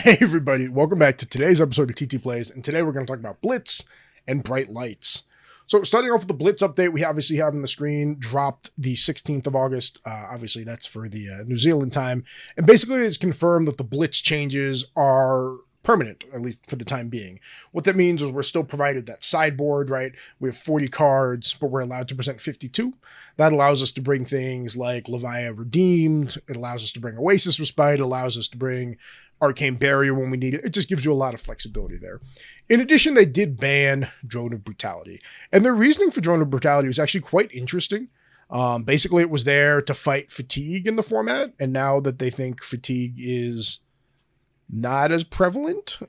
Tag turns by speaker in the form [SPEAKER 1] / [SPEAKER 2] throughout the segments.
[SPEAKER 1] Hey everybody, welcome back to today's episode of TT Plays, and today we're going to talk about Blitz and bright lights. So starting off with the Blitz update, we obviously have on the screen, dropped the 16th of August. Obviously that's for the New Zealand time. And basically it's confirmed that the Blitz changes are permanent, at least for the time being. What that means is we're still provided that sideboard, right? We have 40 cards, but we're allowed to present 52. That allows us to bring things like Levia Redeemed. It allows us to bring Oasis Respite. It allows us to bring Arcane Barrier when we need it. It just gives you a lot of flexibility there. In addition, they did ban Drone of Brutality. And their reasoning for Drone of Brutality was actually quite interesting. Basically, it was there to fight fatigue in the format. And now that they think fatigue is not as prevalent,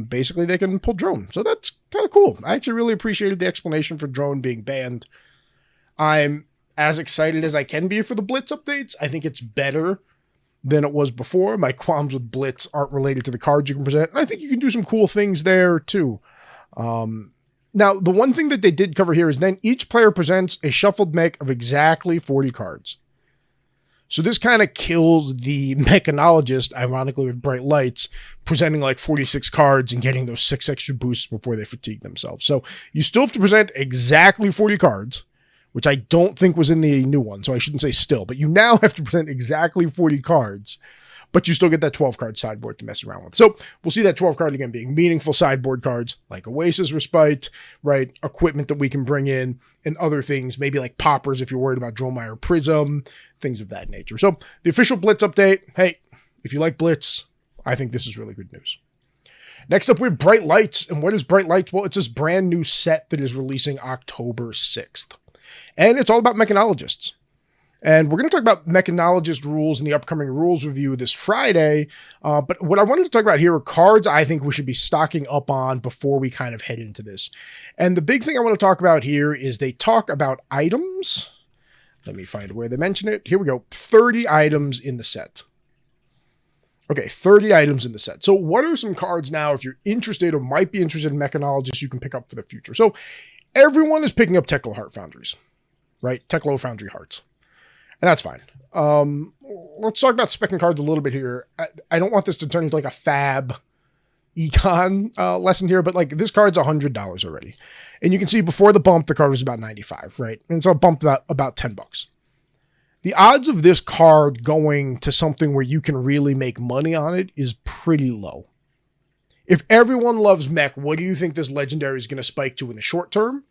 [SPEAKER 1] basically they can pull Drone. So that's kind of cool. I actually really appreciated the explanation for Drone being banned. I'm as excited as I can be for the Blitz updates. I think it's better than it was before. My qualms with Blitz aren't related to the cards you can present. I think you can do some cool things there too. Now, the one thing that they did cover here is then each player presents a shuffled mech of exactly 40 cards. So this kind of kills the mechanologist, ironically with bright lights, presenting like 46 cards and getting those 6 extra boosts before they fatigue themselves. So you still have to present exactly 40 cards, which I don't think was in the new one, so I shouldn't say still, but you now have to present exactly 40 cards, but you still get that 12-card sideboard to mess around with. So we'll see that 12 card again being meaningful sideboard cards like Oasis Respite, right? Equipment that we can bring in and other things, maybe like poppers if you're worried about Dromire Prism, things of that nature. So the official Blitz update, hey, if you like Blitz, I think this is really good news. Next up, we have Bright Lights. And what is Bright Lights? Well, it's this brand new set that is releasing October 6th. And it's all about mechanologists. And we're going to talk about mechanologist rules in the upcoming rules review this Friday. But what I wanted to talk about here are cards I think we should be stocking up on before we kind of head into this. And the big thing I want to talk about here is they talk about items. Let me find where they mention it. Here we go. 30 items in the set. Okay, 30 items in the set. So what are some cards now, if you're interested or might be interested in mechanologists, you can pick up for the future? So everyone is picking up Teklo Heart Foundries, right? Teklo Foundry Hearts. And that's fine. Let's talk about specking cards a little bit here. I don't want this to turn into like a FAB econ lesson here, but like this card's $100 already. And you can see before the bump, the card was about 95, right? And so it bumped about $10. The odds of this card going to something where you can really make money on it is pretty low. If everyone loves Mech, what do you think this legendary is going to spike to in the short term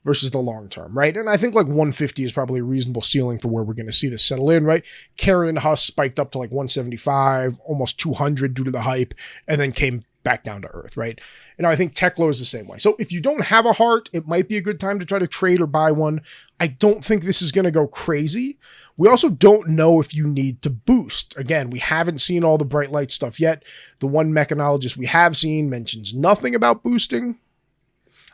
[SPEAKER 1] versus the long term, right? And I think like 150 is probably a reasonable ceiling for where we're going to see this settle in, right? Carrion Husk spiked up to like 175, almost 200 due to the hype, and then came back down to earth, right? And I think Teklo is the same way. So if you don't have a heart, it might be a good time to try to trade or buy one. I don't think this is going to go crazy. We also don't know if you need to boost. Again, we haven't seen all the bright light stuff yet. The one mechanologist we have seen mentions nothing about boosting.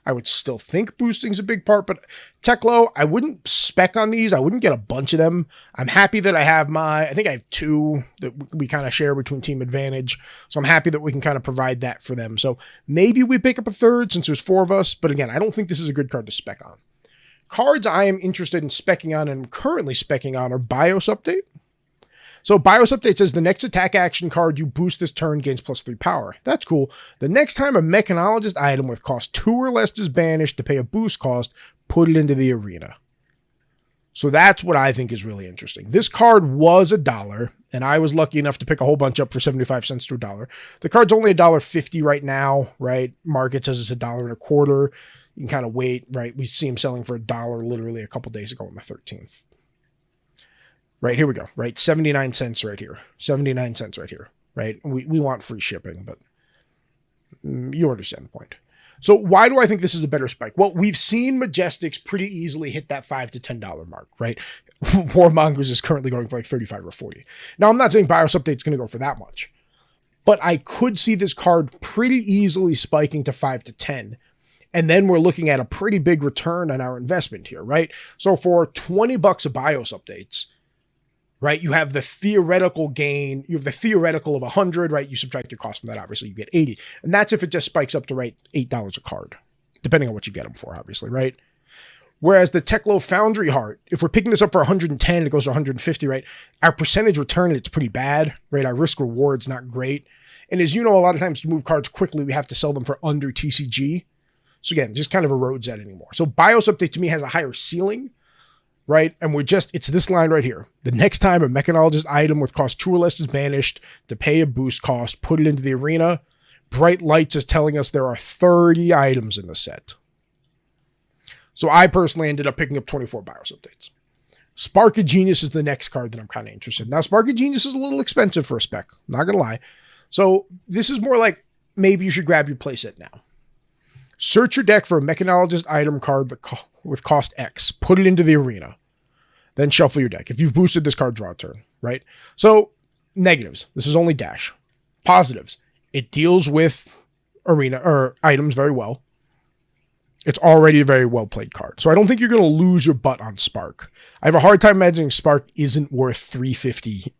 [SPEAKER 1] I would still think boosting is a big part, but Teklo, I wouldn't spec on these. I wouldn't get a bunch of them. I'm happy that I have I think I have 2 that we kind of share between Team Advantage. So I'm happy that we can kind of provide that for them. So maybe we pick up a third since there's 4 of us. But again, I don't think this is a good card to spec on. Cards I am interested in specking on and currently specking on are BIOS Update. So BIOS Update says the next attack action card you boost this turn gains +3 power. That's cool. The next time a mechanologist item with cost 2 or less is banished to pay a boost cost, put it into the arena. So that's what I think is really interesting. This card was $1, and I was lucky enough to pick a whole bunch up for 75 cents to $1. The card's only $1.50 right now, right? Market says it's $1.25. You can kind of wait, right? We see him selling for $1 literally a couple days ago on the 13th. Right, here we go, right? 79 cents right here. 79 cents right here, right? We want free shipping, but you understand the point. So why do I think this is a better spike? Well, we've seen Majestics pretty easily hit that $5 to $10 mark, right? Warmongers is currently going for like 35 or 40. Now, I'm not saying BIOS Update's going to go for that much, but I could see this card pretty easily spiking to 5 to 10. And then we're looking at a pretty big return on our investment here, right? So for $20 of BIOS Updates, right? You have the theoretical gain. You have the theoretical of 100, right? You subtract your cost from that. Obviously you get 80. And that's if it just spikes up to right $8 a card, depending on what you get them for, obviously, right? Whereas the Teklo Foundry Heart, if we're picking this up for 110, it goes to 150, right? Our percentage return, it's pretty bad, right? Our risk reward's not great. And as you know, a lot of times to move cards quickly, we have to sell them for under TCG. So again, just kind of erodes that anymore. So BIOS update to me has a higher ceiling, right? And it's this line right here. The next time a mechanologist item with cost 2 or less is banished, to pay a boost cost, put it into the arena. Bright Lights is telling us there are 30 items in the set. So I personally ended up picking up 24 BIOS updates. Spark of Genius is the next card that I'm kind of interested in. Now, Spark of Genius is a little expensive for a spec. Not going to lie. So this is more like maybe you should grab your playset now. Search your deck for a mechanologist item card with cost X. Put it into the arena. Then shuffle your deck. If you've boosted this card, draw a turn, right? So negatives. This is only dash. Positives. It deals with arena or items very well. It's already a very well-played card. So I don't think you're going to lose your butt on Spark. I have a hard time imagining Spark isn't worth $350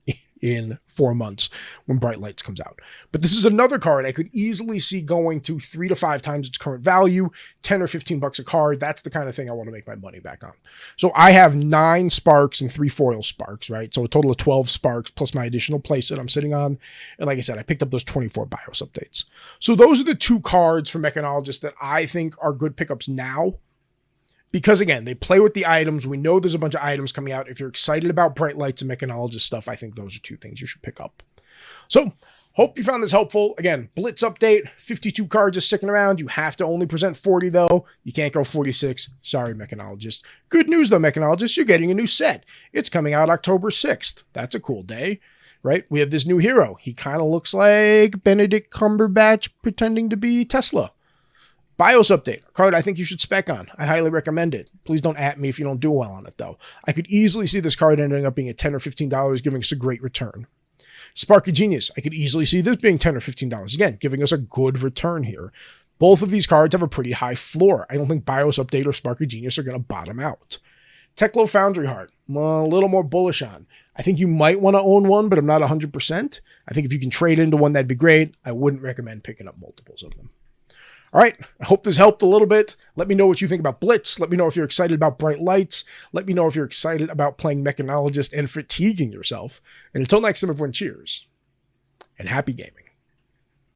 [SPEAKER 1] in 4 months when Bright Lights comes out. But this is another card I could easily see going to 3 to 5 times its current value, 10 or 15 bucks a card. That's the kind of thing I want to make my money back on. So I have 9 Sparks and 3 foil Sparks, right? So a total of 12 Sparks plus my additional playset I'm sitting on. And like I said, I picked up those 24 BIOS updates. So those are the 2 cards for Mechanologist that I think are good pickups now. Because again, they play with the items. We know there's a bunch of items coming out. If you're excited about Bright Lights and Mechanologist stuff, I think those are 2 things you should pick up. So, hope you found this helpful. Again, Blitz update, 52 cards is sticking around. You have to only present 40 though. You can't go 46. Sorry, Mechanologist. Good news though, Mechanologist, you're getting a new set. It's coming out October 6th. That's a cool day, right? We have this new hero. He kind of looks like Benedict Cumberbatch pretending to be Tesla. BIOS update, a card I think you should spec on. I highly recommend it. Please don't at me if you don't do well on it, though. I could easily see this card ending up being at $10 or $15, giving us a great return. Spark of Genius, I could easily see this being $10 or $15. Again, giving us a good return here. Both of these cards have a pretty high floor. I don't think BIOS update or Spark of Genius are going to bottom out. Teklo Foundry Heart, I'm a little more bullish on. I think you might want to own one, but I'm not 100%. I think if you can trade into one, that'd be great. I wouldn't recommend picking up multiples of them. All right, I hope this helped a little bit. Let me know what you think about Blitz. Let me know if you're excited about Bright Lights. Let me know if you're excited about playing Mechanologist and fatiguing yourself. And until next time, everyone, cheers and happy gaming.